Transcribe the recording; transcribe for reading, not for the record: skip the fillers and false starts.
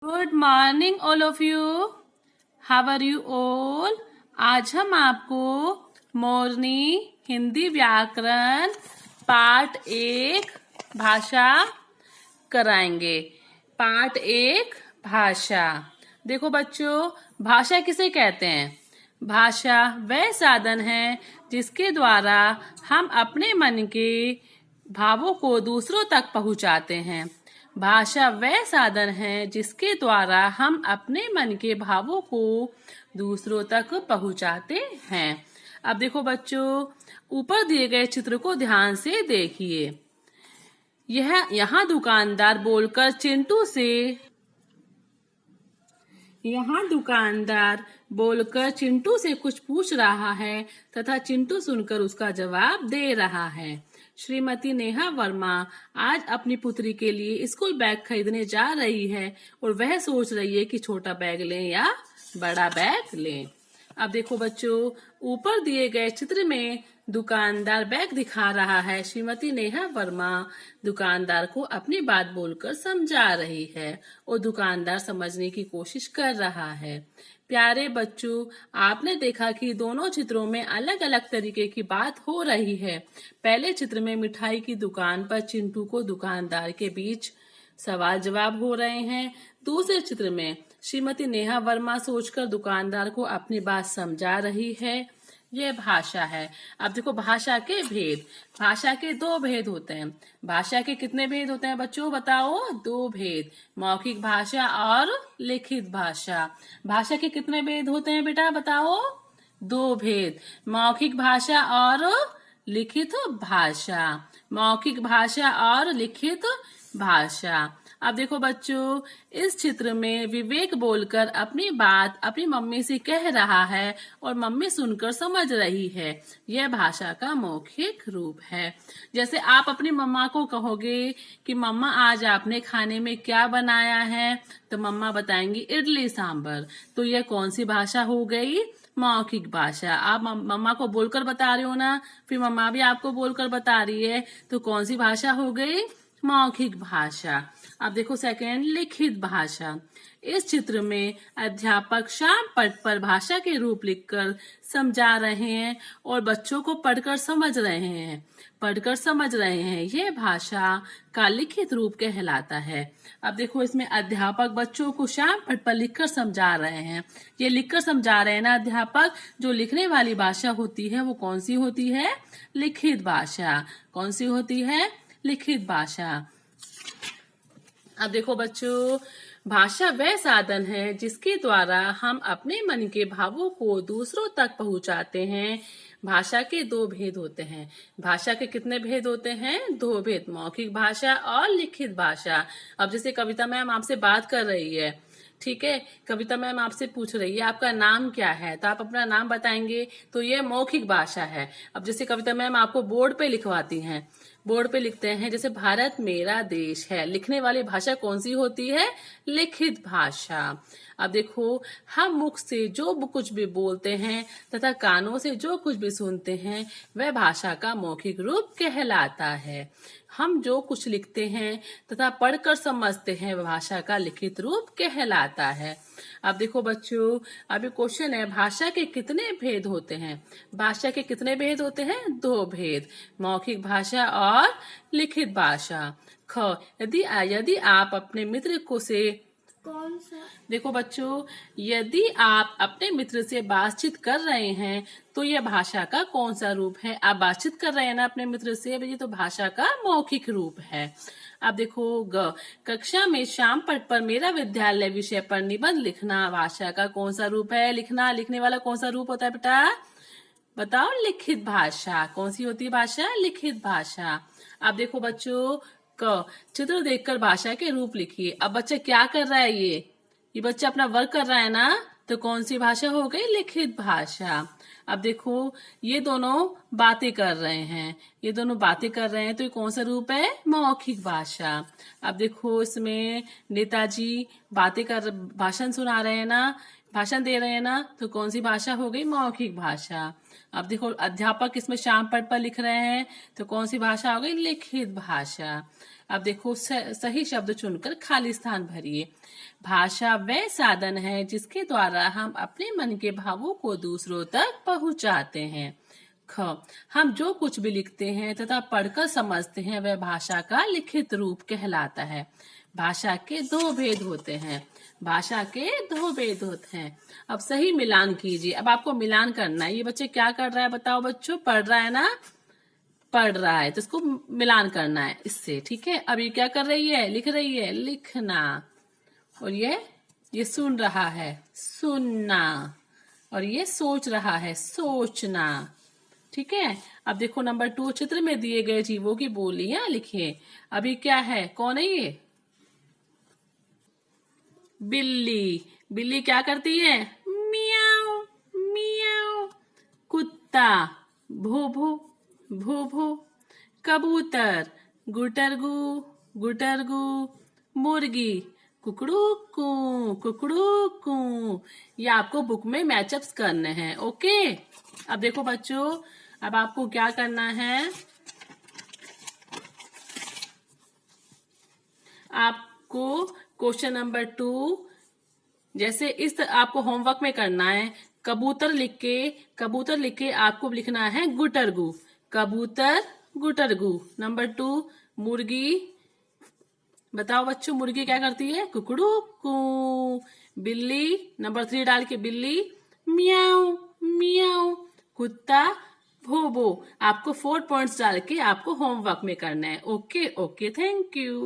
Good morning all of you. How are you all. आज हम आपको मोरनी हिंदी व्याकरण पार्ट 1 भाषा कराएंगे। पार्ट 1 भाषा। देखो बच्चों, भाषा किसे कहते हैं? भाषा वह साधन है जिसके द्वारा हम अपने मन के भावों को दूसरों तक पहुंचाते हैं। भाषा वह साधन है जिसके द्वारा हम अपने मन के भावों को दूसरों तक पहुंचाते हैं। अब देखो बच्चों, ऊपर दिए गए चित्र को ध्यान से देखिए। यहाँ दुकानदार बोलकर चिंटू से कुछ पूछ रहा है तथा चिंटू सुनकर उसका जवाब दे रहा है। श्रीमती नेहा वर्मा आज अपनी पुत्री के लिए स्कूल बैग खरीदने जा रही है और वह सोच रही है कि छोटा बैग लें या बड़ा बैग लें। अब देखो बच्चों, ऊपर दिए गए चित्र में दुकानदार बैग दिखा रहा है। श्रीमती नेहा वर्मा दुकानदार को अपनी बात बोलकर समझा रही है और दुकानदार समझने की कोशिश कर रहा है। प्यारे बच्चों, आपने देखा कि दोनों चित्रों में अलग अलग तरीके की बात हो रही है। पहले चित्र में मिठाई की दुकान पर चिंटू को दुकानदार के बीच सवाल जवाब हो रहे हैं। दूसरे चित्र में श्रीमती नेहा वर्मा सोचकर दुकानदार को अपनी बात समझा रही है। यह भाषा है। अब देखो, भाषा के भेद। भाषा के 2 भेद होते हैं। भाषा के कितने भेद होते हैं बच्चों, बताओ? 2 भेद, मौखिक भाषा और लिखित भाषा। भाषा के कितने भेद होते हैं बेटा, बताओ? 2 भेद, मौखिक भाषा और लिखित भाषा। मौखिक भाषा और लिखित भाषा। अब देखो बच्चों, इस चित्र में विवेक बोलकर अपनी बात अपनी मम्मी से कह रहा है और मम्मी सुनकर समझ रही है। यह भाषा का मौखिक रूप है। जैसे आप अपनी मम्मा को कहोगे कि मम्मा आज आपने खाने में क्या बनाया है, तो मम्मा बताएंगी इडली सांभर। तो यह कौन सी भाषा हो गई? मौखिक भाषा। आप मम्मा को बोलकर बता रहे हो ना, फिर मम्मा भी आपको बोलकर बता रही है, तो कौन सी भाषा हो गई? मौखिक भाषा। अब देखो सेकंड, लिखित भाषा। इस चित्र में अध्यापक श्याम पट पर भाषा के रूप लिखकर समझा रहे हैं और बच्चों को पढ़कर समझ रहे हैं। यह भाषा का लिखित रूप कहलाता है। अब देखो, इसमें अध्यापक बच्चों को श्याम पट पर लिखकर समझा रहे हैं। ये लिखकर समझा रहे हैं ना अध्यापक। जो लिखने वाली भाषा होती है वो कौन सी होती है? लिखित भाषा। कौन सी होती है? लिखित भाषा। अब देखो बच्चों, भाषा वह साधन है जिसके द्वारा हम अपने मन के भावों को दूसरों तक पहुंचाते हैं। भाषा के 2 भेद होते हैं। भाषा के कितने भेद होते हैं? 2 भेद, मौखिक भाषा और लिखित भाषा। अब जैसे कविता मैम आपसे बात कर रही है, ठीक है, कविता मैम आपसे पूछ रही है आपका नाम क्या है, तो आप अपना नाम बताएंगे, तो ये मौखिक भाषा है। अब जैसे कविता मैम आपको बोर्ड पे लिखवाती हैं, बोर्ड पे लिखते हैं जैसे भारत मेरा देश है, लिखने वाली भाषा कौन सी होती है? लिखित भाषा। अब देखो, हम मुख से जो कुछ भी बोलते हैं तथा कानों से जो कुछ भी सुनते हैं वह भाषा का मौखिक रूप कहलाता है। हम जो कुछ लिखते हैं तथा पढ़कर समझते हैं वह भाषा का लिखित रूप कहलाता है। अब देखो बच्चों, अभी क्वेश्चन है, भाषा के कितने भेद होते हैं? भाषा के कितने भेद होते हैं? 2 भेद, मौखिक भाषा और लिखित भाषा। यदि आप अपने मित्र को से कौन सा? देखो बच्चों, यदि आप अपने मित्र से बातचीत कर रहे हैं तो यह भाषा का कौन सा रूप है? आप बातचीत कर रहे हैं ना अपने मित्र से, ये तो भाषा का मौखिक रूप है। अब देखो, कक्षा में श्याम पट पर मेरा विद्यालय विषय पर निबंध लिखना भाषा का कौन सा रूप है? लिखने वाला कौन सा रूप होता है बेटा, बताओ? लिखित भाषा। कौन सी होती है भाषा? लिखित भाषा। अब देखो बच्चों, चित्र देखकर भाषा के रूप लिखिए। अब बच्चा क्या कर रहा है? ये बच्चा अपना वर्क कर रहा है ना, तो कौन सी भाषा हो गई? लिखित भाषा। अब देखो, ये दोनों बातें कर रहे हैं, तो ये कौन सा रूप है? मौखिक भाषा। अब देखो, इसमें नेताजी भाषण सुना रहे हैं ना, भाषण दे रहे हैं ना, तो कौन सी भाषा हो गई? मौखिक भाषा। अब देखो अध्यापक इसमें श्याम पट पर लिख रहे हैं, तो कौन सी भाषा हो गई? लिखित भाषा। अब देखो सही शब्द चुनकर खाली स्थान भरिए। भाषा वह साधन है जिसके द्वारा हम अपने मन के भावों को दूसरों तक पहुंचाते हैं। ख, हम जो कुछ भी लिखते हैं तथा पढ़कर समझते हैं वह भाषा का लिखित रूप कहलाता है। भाषा के दो भेद होते हैं। भाषा के दो भेद होते हैं। अब सही मिलान कीजिए। अब आपको मिलान करना है। ये बच्चे क्या कर रहा है बताओ बच्चों? पढ़ रहा है ना, पढ़ रहा है, तो इसको मिलान करना है इससे, ठीक है। अब ये क्या कर रही है? लिख रही है, लिखना। और ये सुन रहा है, सुनना। और ये सोच रहा है, सोचना, ठीक है। अब देखो नंबर 2, चित्र में दिए गए जीवों की बोलियां लिखिए। अभी क्या है? कौन है ये? बिल्ली। बिल्ली क्या करती है? मियाऊ मियाऊ। कुत्ता भोभो भोभो। कबूतर गुटरगू गुटरगू। मुर्गी कुकड़ूकू कुकड़ूकू। ये आपको बुक में मैचअप्स करने हैं, ओके। अब देखो बच्चों, अब आपको क्या करना है? आपको क्वेश्चन नंबर 2 जैसे इस आपको होमवर्क में करना है। कबूतर लिख के आपको लिखना है गुटरगू। कबूतर गुटरगू। नंबर 2 मुर्गी। बताओ बच्चों मुर्गी क्या करती है? कुकड़ू कू। बिल्ली नंबर 3 डाल के बिल्ली मियाऊ मियाऊ। कुत्ता भोबो। आपको 4 पॉइंट्स डाल के आपको होमवर्क में करना है, ओके ओके, थैंक यू।